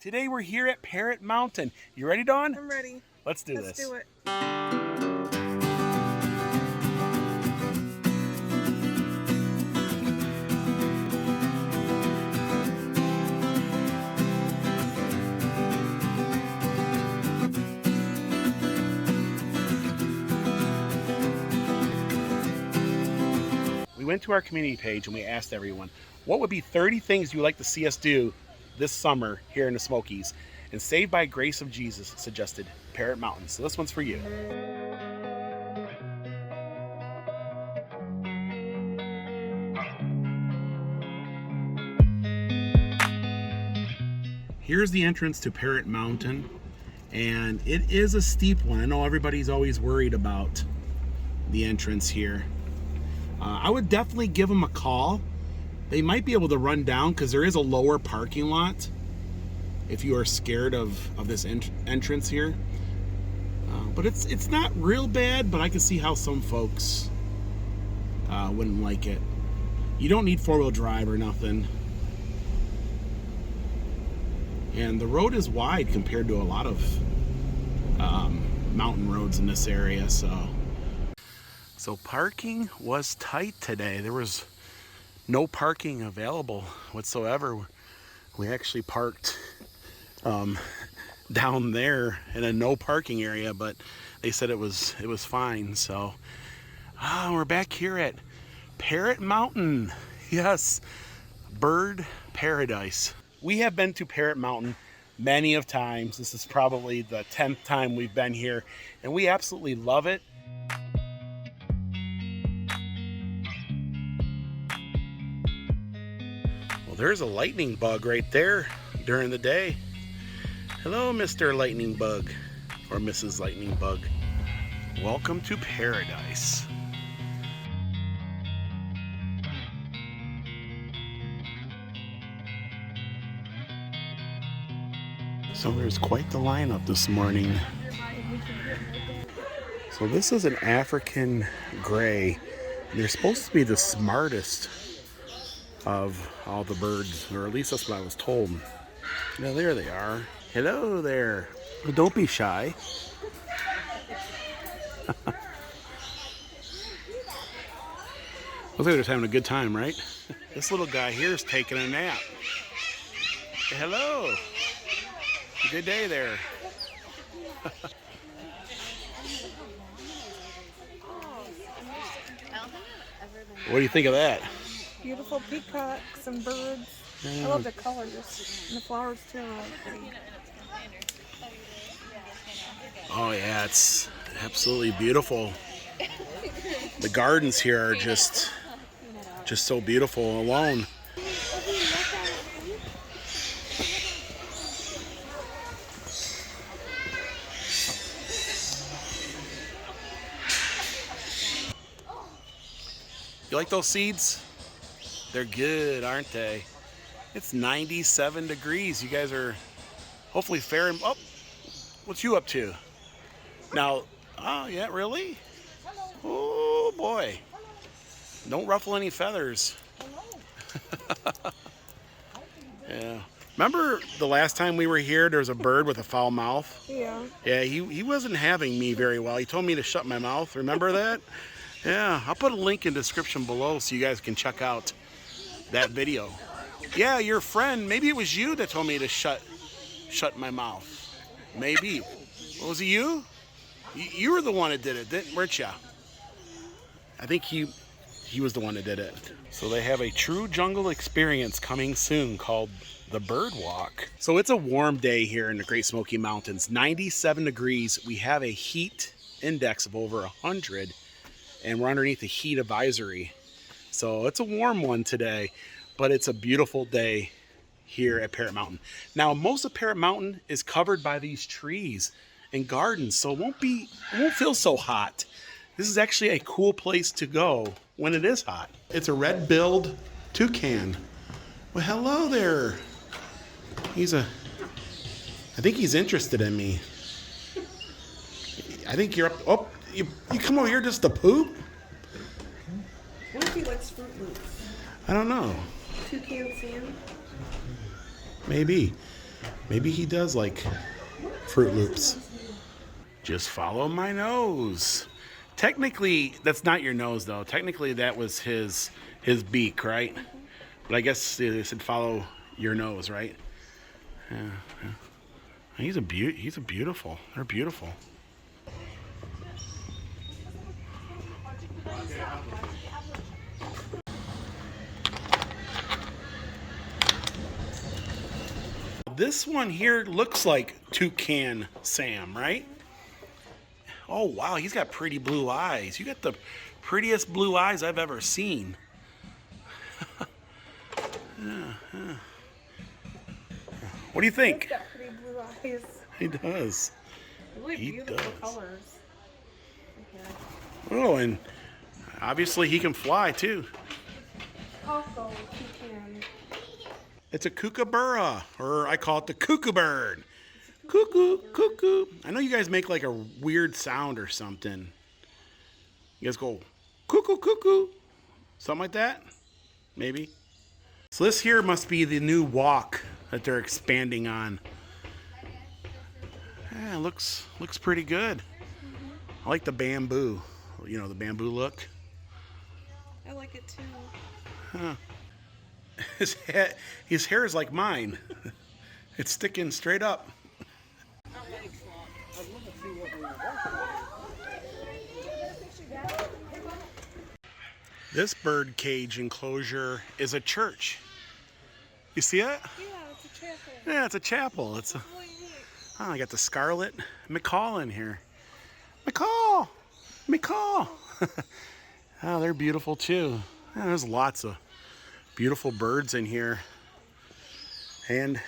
Today we're here at Parrot Mountain. You ready, Dawn? I'm ready. Let's do this. Let's do it. We went to our community page and we asked everyone, what would be 30 things you would like to see us do this summer here in the Smokies? And Saved by Grace of Jesus suggested Parrot Mountain. So this one's for you. Here's the entrance to Parrot Mountain, and it is a steep one. I know everybody's always worried about the entrance here. I would definitely give them a call. They might be able to run down because there is a lower parking lot if you are scared of this entrance here. But it's not real bad, but I can see how some folks wouldn't like it. You don't need four-wheel drive or nothing. And the road is wide compared to a lot of mountain roads in this area. So parking was tight today. There was no parking available whatsoever. We actually parked down there in a no parking area, but they said it was fine. So we're back here at Parrot Mountain. Yes, bird paradise. We have been to Parrot Mountain many of times. This is probably the 10th time we've been here, and we absolutely love it. Well, there's a lightning bug right there during the day. Hello, Mr. Lightning Bug, or Mrs. Lightning Bug. Welcome to paradise. So there's quite the lineup this morning. So this is an African gray. They're supposed to be the smartest of all the birds, or at least that's what I was told. Now there they are. Hello there. Well, don't be shy. Looks like they're just having a good time, right? This little guy here is taking a nap. Hello. Good day there. What do you think of that? Beautiful peacocks and birds. I love the colors. And the flowers too are really pretty. Oh yeah, it's absolutely beautiful. The gardens here are just so beautiful alone. You like those seeds? They're good, aren't they? It's 97 degrees. You guys are hopefully faring. Oh, what's you up to? Now, oh yeah, really? Oh boy. Don't ruffle any feathers. Yeah. Remember the last time we were here, there was a bird with a foul mouth? Yeah. Yeah, he wasn't having me very well. He told me to shut my mouth. Remember that? Yeah, I'll put a link in the description below so you guys can check out that video. Yeah, your friend, maybe it was you that told me to shut my mouth. Maybe. Was it you? You were the one that did it, weren't you? I think he was the one that did it. So they have a true jungle experience coming soon called the Bird Walk. So it's a warm day here in the Great Smoky Mountains. 97 degrees. We have a heat index of over 100. And we're underneath the heat advisory. So it's a warm one today, but it's a beautiful day here at Parrot Mountain. Now, most of Parrot Mountain is covered by these trees and gardens, so it won't feel so hot. This is actually a cool place to go when it is hot. It's a red-billed toucan. Well, hello there. I think he's interested in me. I think you're up. Oh, you come over here just to poop? What if he likes Fruit Loops? I don't know. Toucan Sam? Maybe. Maybe he does like Fruit Loops. Just follow my nose. Technically, that's not your nose though. Technically, that was his beak, right? But I guess they said follow your nose, right? Yeah. He's a beautiful. They're beautiful. This one here looks like Toucan Sam, right? Oh wow, he's got pretty blue eyes. You got the prettiest blue eyes I've ever seen. Yeah. What do you think? He's got pretty blue eyes. He does. Really He beautiful does. colors. Oh, and obviously he can fly too. Also, Toucan. It's a kookaburra, or I call it the cuckoo bird. Cuckoo, cuckoo. I know you guys make like a weird sound or something. You guys go cuckoo, cuckoo. Something like that? Maybe. So this here must be the new walk that they're expanding on. Yeah, it looks pretty good. I like the bamboo. You know, the bamboo look. I like it too. Huh. His hair is like mine. It's sticking straight up. This bird cage enclosure is a church. You see it? Yeah, it's a chapel. Yeah, it's a chapel. It's a, Really neat. oh, I got the Scarlet McCall in here. McCall! McCall! Oh, they're beautiful too. Yeah, there's lots of beautiful birds in here. And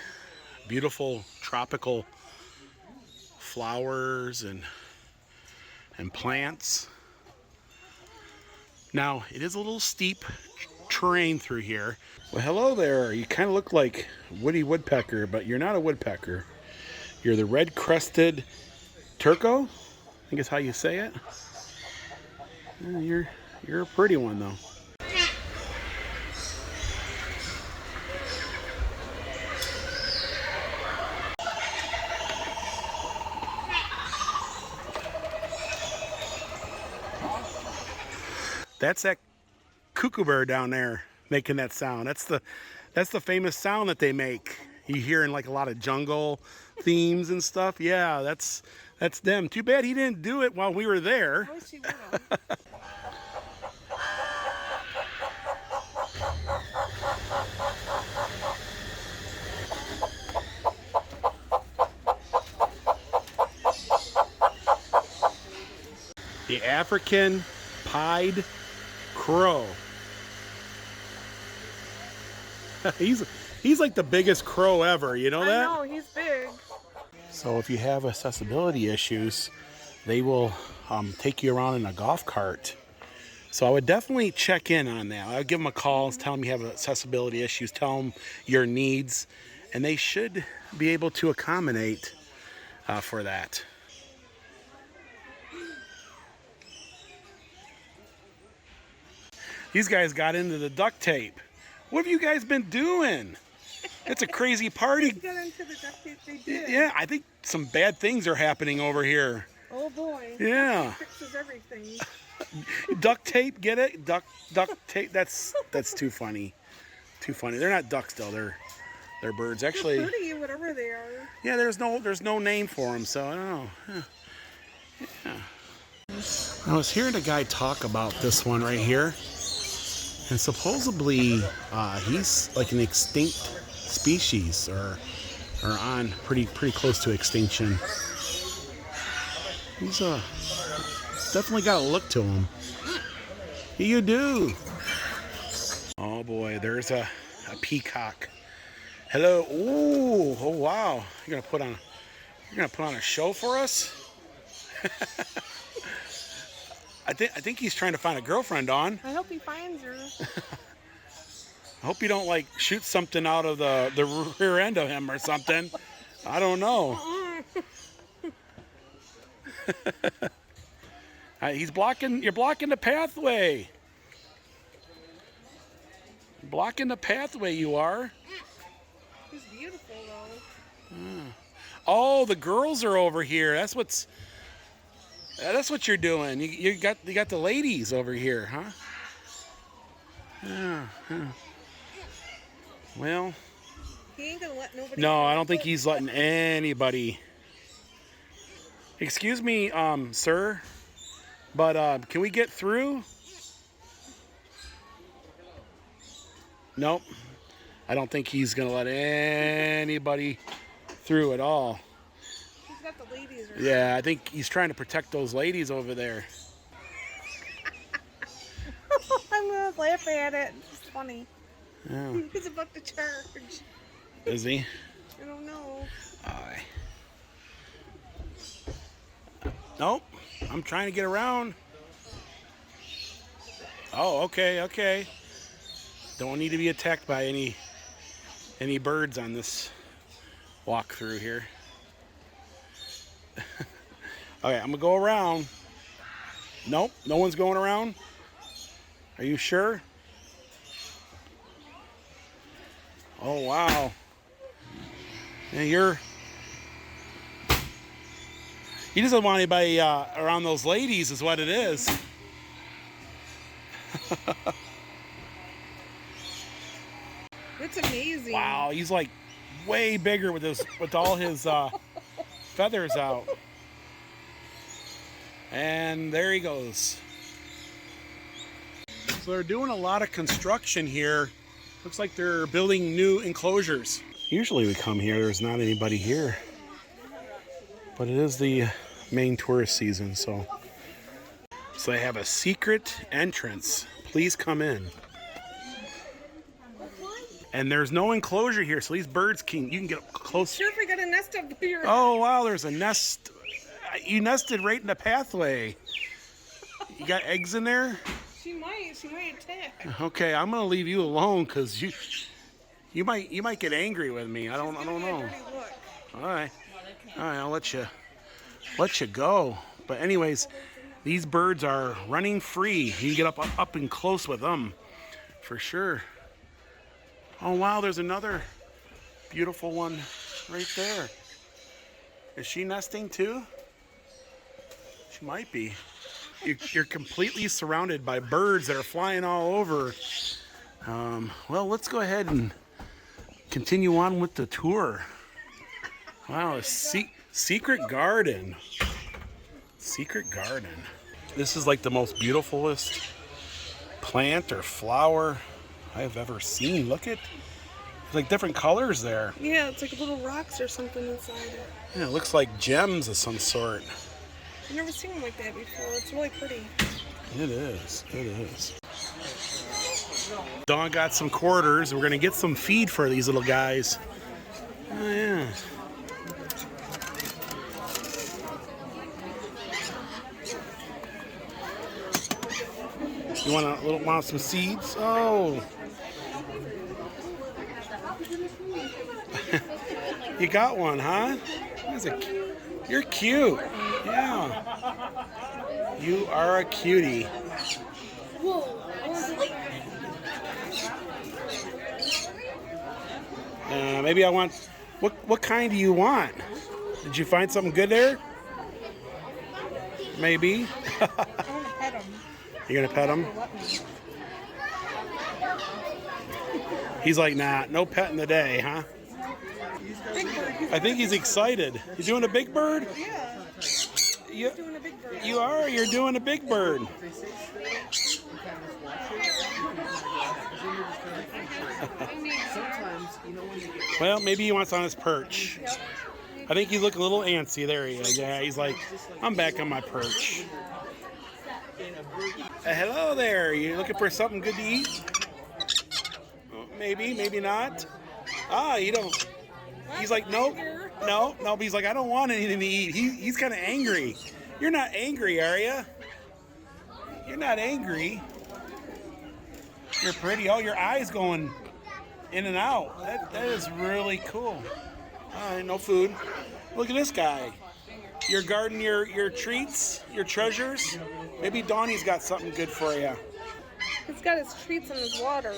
beautiful tropical flowers and plants. Now, it is a little steep terrain through here. Well, hello there. You kind of look like Woody Woodpecker, but you're not a woodpecker. You're the red-crested turco, I think is how you say it. You're a pretty one, though. That's that cuckoo bird down there making that sound. That's the famous sound that they make. You hear in like a lot of jungle themes and stuff. Yeah, that's them. Too bad he didn't do it while we were there. I wish he would have. The African pied crow. He's like the biggest crow ever, you know that? I know, he's big. So if you have accessibility issues, they will take you around in a golf cart. So I would definitely check in on that. I'll give them a call, tell them you have accessibility issues, tell them your needs, and they should be able to accommodate for that. These guys got into the duct tape. What have you guys been doing? It's a crazy party. They got into the duct tape, they did. Yeah, I think some bad things are happening over here. Oh boy. Yeah. Fixes everything. Duct tape, get it? Duct tape. That's too funny. Too funny. They're not ducks though. They're birds. Actually. They're pretty, whatever they are. Yeah, there's no name for them, so I don't know. Yeah. I was hearing a guy talk about this one right here, and supposedly he's like an extinct species, or on pretty close to extinction. He's definitely got a look to him. You do. Oh boy, there's a peacock. Hello. Ooh, oh wow. You're gonna put on a show for us? I think he's trying to find a girlfriend on. I hope he finds her. I hope you don't like shoot something out of the rear end of him or something. I don't know. You're blocking the pathway. Blocking the pathway, you are. He's beautiful though. Oh, the girls are over here. That's what you're doing. You got the ladies over here, huh? Yeah. Well, He ain't gonna let nobody. no, I don't think he's letting anybody. Excuse me, sir, but can we get through? Nope. I don't think he's gonna let anybody through at all. He's got the ladies. Yeah, I think he's trying to protect those ladies over there. I'm gonna laugh at it. It's funny. Yeah. He's about to charge. Is he? I don't know. Aye. Nope. I'm trying to get around. Oh, okay. Don't need to be attacked by any birds on this walk through here. Okay, I'm gonna go around. Nope, no one's going around. Are you sure? Oh wow. Yeah, he doesn't want anybody around those ladies, is what it is. It's amazing. Wow, he's like way bigger with all his feathers out. And there he goes. So they're doing a lot of construction here. Looks like they're building new enclosures. Usually we come here, there's not anybody here. But it is the main tourist season, so they have a secret entrance. Please come in. And there's no enclosure here, so these birds you can get up close. Sure, if we got a nest up here. Oh wow, there's a nest. You nested right in the pathway. You got eggs in there? She might attack. Okay, I'm gonna leave you alone because you might get angry with me. I don't know. All right, I'll let you go. But anyways, these birds are running free. You can get up and close with them, for sure. Oh wow, there's another beautiful one right there. Is she nesting too? She might be. You're completely surrounded by birds that are flying all over. Well, let's go ahead and continue on with the tour. Wow, a secret garden. Secret garden. This is like the most beautifulest plant or flower I've ever seen. Look at, there's like different colors there. Yeah, it's like little rocks or something inside it. Yeah, it looks like gems of some sort. I've never seen them like that before. It's really pretty. It is. Dawn got some quarters. We're gonna get some feed for these little guys. Oh yeah. You want some seeds? Oh. You got one, huh? You're cute. Yeah. You are a cutie. Maybe I want. What kind do you want? Did you find something good there? Maybe. I want to pet him. You're gonna pet him? He's like, nah, no petting today, huh? Big bird. I think he's excited. You doing a big bird? Yeah. You, Doing a big bird. you are. You're doing a big bird. Well, maybe he wants on his perch. I think he's looking a little antsy. There he is. Yeah, he's like, I'm back on my perch. Hello there. You looking for something good to eat? Maybe, maybe not. Ah, you don't. He's like, nope, no. But he's like, I don't want anything to eat. He's kind of angry. You're not angry, are you? You're not angry. You're pretty. Oh, your eyes going in and out. That is really cool. All right, no food. Look at this guy. You're guarding your treats, your treasures. Maybe Donnie's got something good for you. He's got his treats in his water.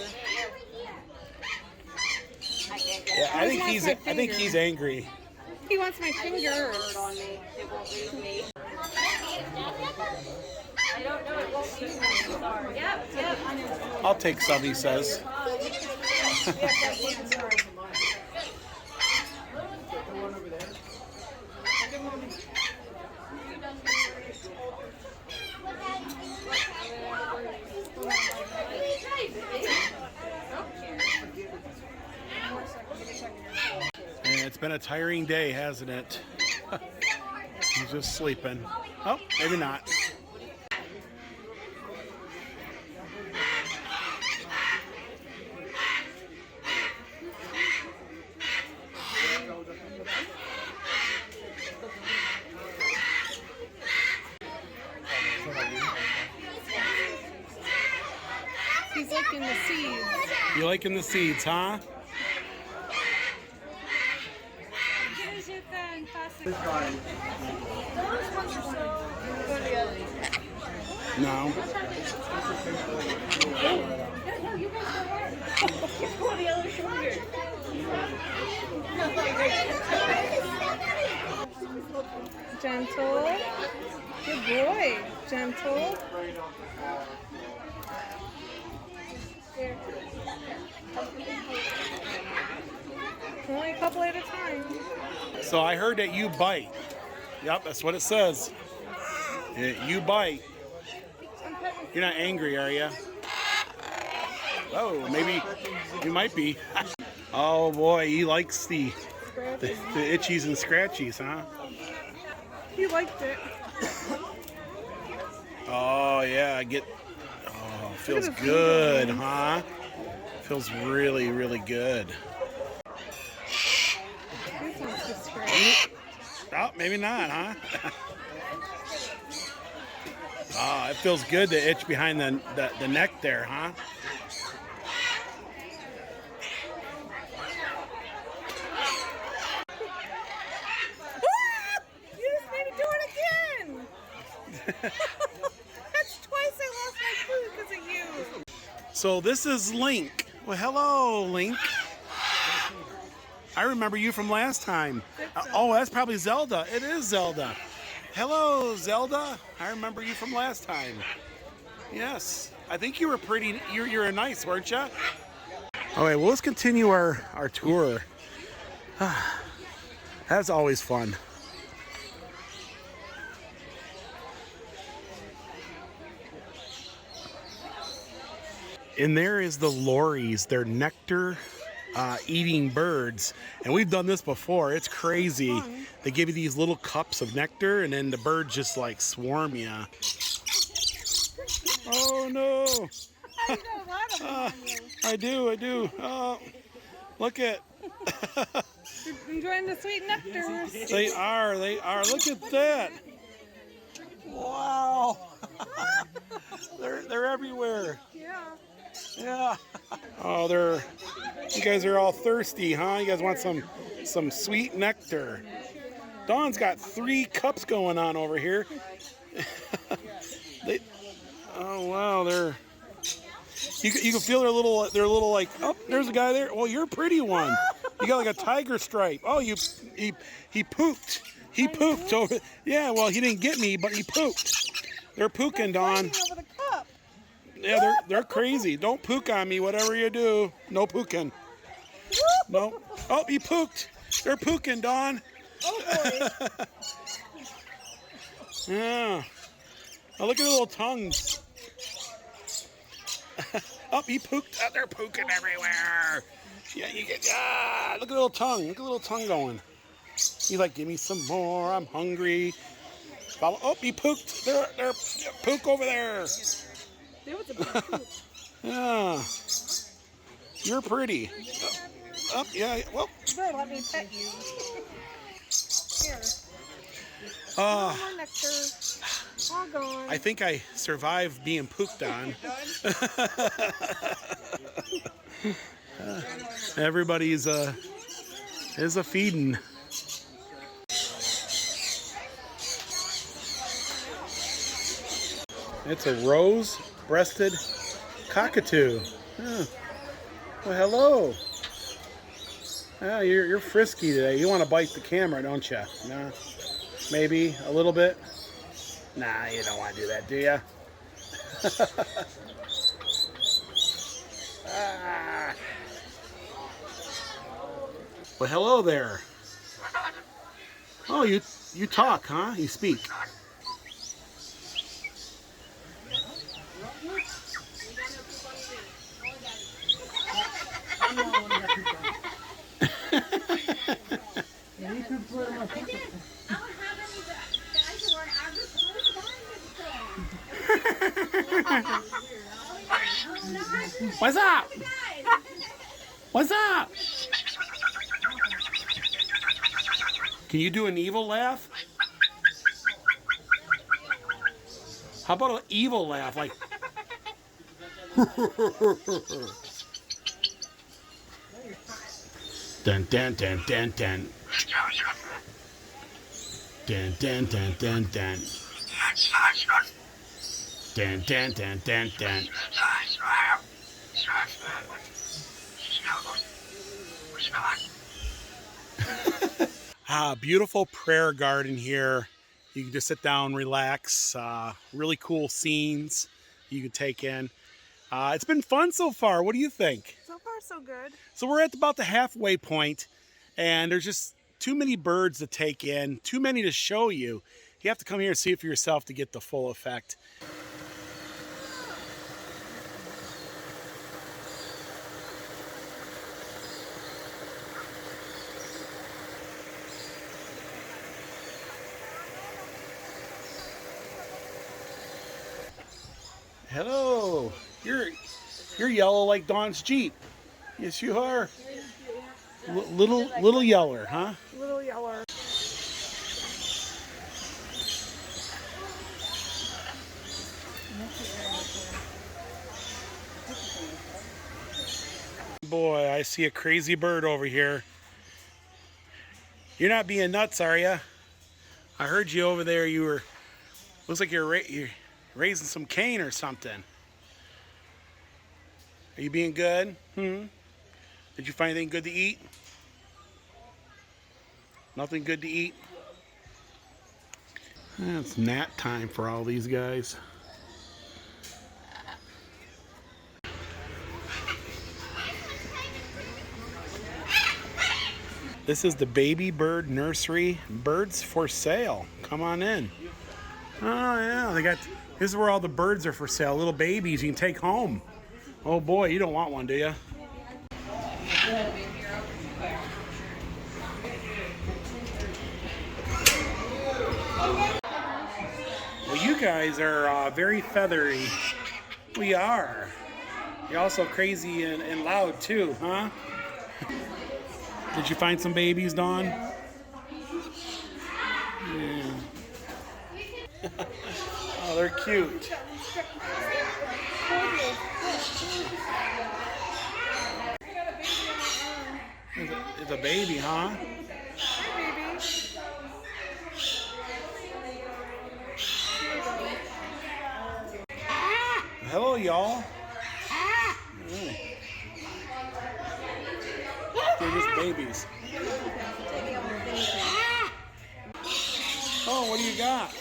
Yeah, I think he's angry. He wants my fingers. On me. It won't leave me. I don't know. It won't leave me. Sorry. Yep. I'll take some, he says. It's been a tiring day, hasn't it? He's just sleeping. Oh, maybe not. He's liking the seeds. You liking the seeds, huh? No. Gentle. Good boy. Gentle. There. Only a couple at a time. So I heard that you bite. Yep, that's what it says. You bite. You're not angry, are you? Oh, maybe you might be. Oh boy, he likes the itchies and scratchies, huh? He liked it. Oh yeah, oh, feels good, huh? Feels really, really good. This one's just scratch. Oh, maybe not, huh? Oh, it feels good to itch behind the neck there, huh? You just made me do it again! That's twice I lost my food because of you. So this is Link. Well, hello, Link. I remember you from last time. Oh, that's probably Zelda. It is Zelda. Hello, Zelda. I remember you from last time. Yes. I think you were pretty, you were nice, weren't you? All right, well, let's continue our tour. That's always fun. And there is the lories. They're nectar eating birds. And we've done this before. It's crazy. They give you these little cups of nectar and then the birds just like swarm you. Oh no. You got a lot of them on you. I do. Oh, look at. You're enjoying the sweet nectars. They are. Look at that. Wow. They're everywhere. Yeah. Yeah. Oh, you guys are all thirsty, huh? You guys want some sweet nectar. Dawn's got 3 cups going on over here. Oh wow, you can feel they're little like, oh, there's a guy there. Oh, you're a pretty one. You got like a tiger stripe. Oh, he pooped. He pooped over. Yeah, well, he didn't get me, but he pooped. They're pooking, Dawn. Over the cup. Yeah, they're crazy. Don't pook on me, whatever you do. No pooking. No. Oh, he pooked. They're pooking, Dawn. Oh boy. Yeah. Oh, look at the little tongues. Oh, he pooked. Oh, they're pooking everywhere. Yeah, look at the little tongue. Look at the little tongue going. He's like, give me some more. I'm hungry. Oh, he pooked. They're pook over there. There was a big poop. Yeah. You're pretty. Oh, yeah. Well. You better let me pet you. Here. Uh, more nectar. All gone. I think I survived being pooped on. Everybody's is a feeding. It's a rose-breasted cockatoo. Oh. Well, hello. Oh, you're frisky today. You want to bite the camera, don't you? No, maybe a little bit. Nah, you don't want to do that, do you? Ah. Well, hello there. Oh, you talk, huh? You speak. What's up? What's up? Can you do an evil laugh? How about an evil laugh? Like. Dun dun dun dun dun. Dun dun dun dun dun. Dun dun dun dun dun. Beautiful prayer garden here. You can just sit down, relax. Really cool scenes you can take in. It's been fun so far. What do you think? So far, so good. So we're at about the halfway point, and there's just too many birds to take in, too many to show you. You have to come here and see it for yourself to get the full effect. Hello. You're yellow like Dawn's Jeep. Yes, you are. Little yeller, huh? Little yeller. Boy, I see a crazy bird over here. You're not being nuts, are you? I heard you over there. You were. Looks like you're raising some cane or something. Are you being good? Did you find anything good to eat? Nothing good to eat? It's nap time for all these guys. This is the baby bird nursery. Birds for sale. Come on in. Oh yeah, this is where all the birds are for sale. Little babies you can take home. Oh boy, you don't want one, do you? Well, you guys are very feathery. We are. You're also crazy and loud too, huh? Did you find some babies, Dawn? Yeah. Oh, they're cute. It's a baby, huh? Hello, y'all. They're just babies. Oh, what do you got?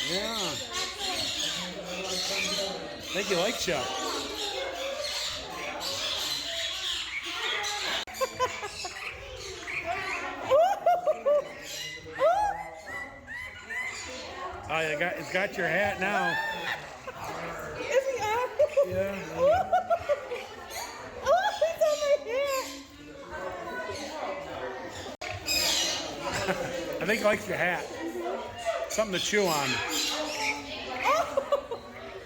Yeah. I think he likes you. Oh, it's got your hat now. Is he on? Yeah. Oh, it's on my hat. I think he likes your hat. Something to chew on. Oh,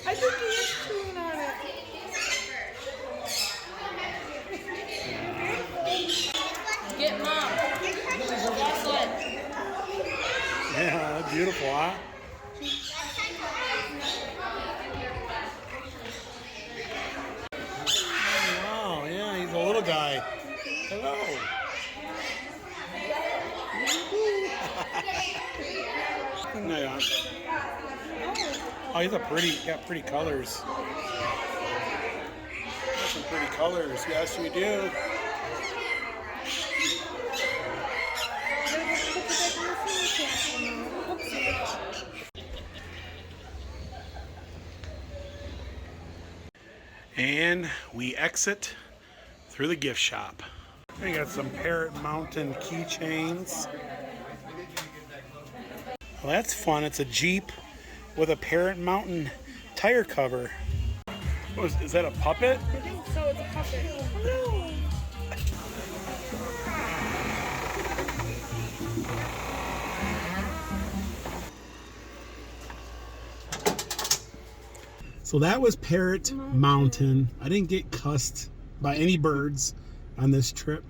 I think he is chewing on it. Get mom. That's it. Yeah, that's beautiful, huh? Oh, wow, yeah, he's a little guy. Hello. No, you aren't. Oh, he's got pretty colors. Got some pretty colors. Yes, you do. cast one out. Oopsie. And we exit through the gift shop. We got some Parrot Mountain keychains. Well, that's fun. It's a Jeep with a Parrot Mountain tire cover. Oh, is that a puppet? I think so. It's a puppet. Oh, So that was Parrot Mountain. I didn't get cussed by any birds on this trip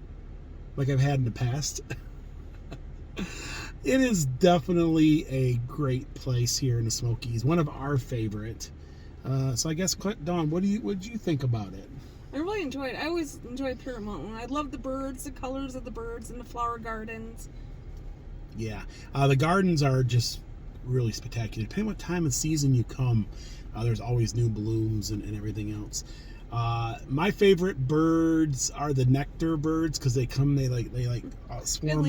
like I've had in the past. It is definitely a great place here in the Smokies. One of our favorite. So I guess, Dawn, what did you think about it? I really enjoyed it. I always enjoy Parrot Mountain. I love the birds, the colors of the birds, and the flower gardens. Yeah, the gardens are just really spectacular. Depending what time of season you come, there's always new blooms and everything else. My favorite birds are the nectar birds because they swarm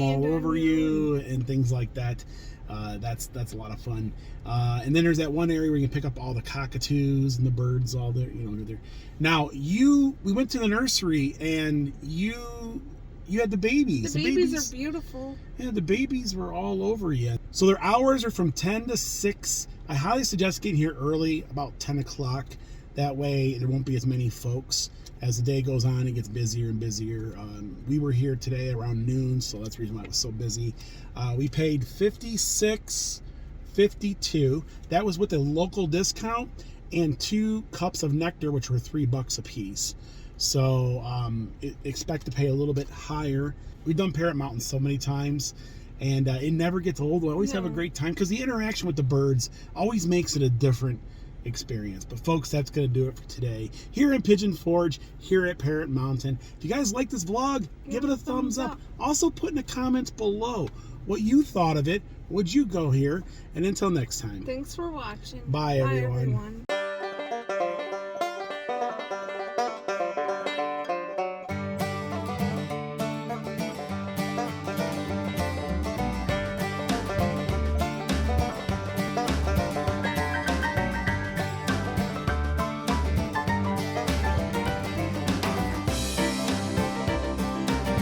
all over you and things like that. That's a lot of fun. And then there's that one area where you can pick up all the cockatoos and the birds all there. There. Now we went to the nursery and you had the babies. The babies are beautiful. Yeah, the babies were all over you. So their hours are from 10 to 6. I highly suggest getting here early, about 10 o'clock. That way there won't be as many folks. As the day goes on, it gets busier and busier. We were here today around noon, so that's the reason why it was so busy. We paid $56.52. That was with a local discount and 2 cups of nectar, which were $3 a piece. So expect to pay a little bit higher. We've done Parrot Mountain so many times, and it never gets old. We always have a great time because the interaction with the birds always makes it a different experience. But folks, that's going to do it for today here in Pigeon Forge, here at Parrot Mountain. If you guys like this vlog, give it a thumbs up. Also put in the comments below what you thought of it. Would you go here? And until next time, thanks for watching. Bye everyone.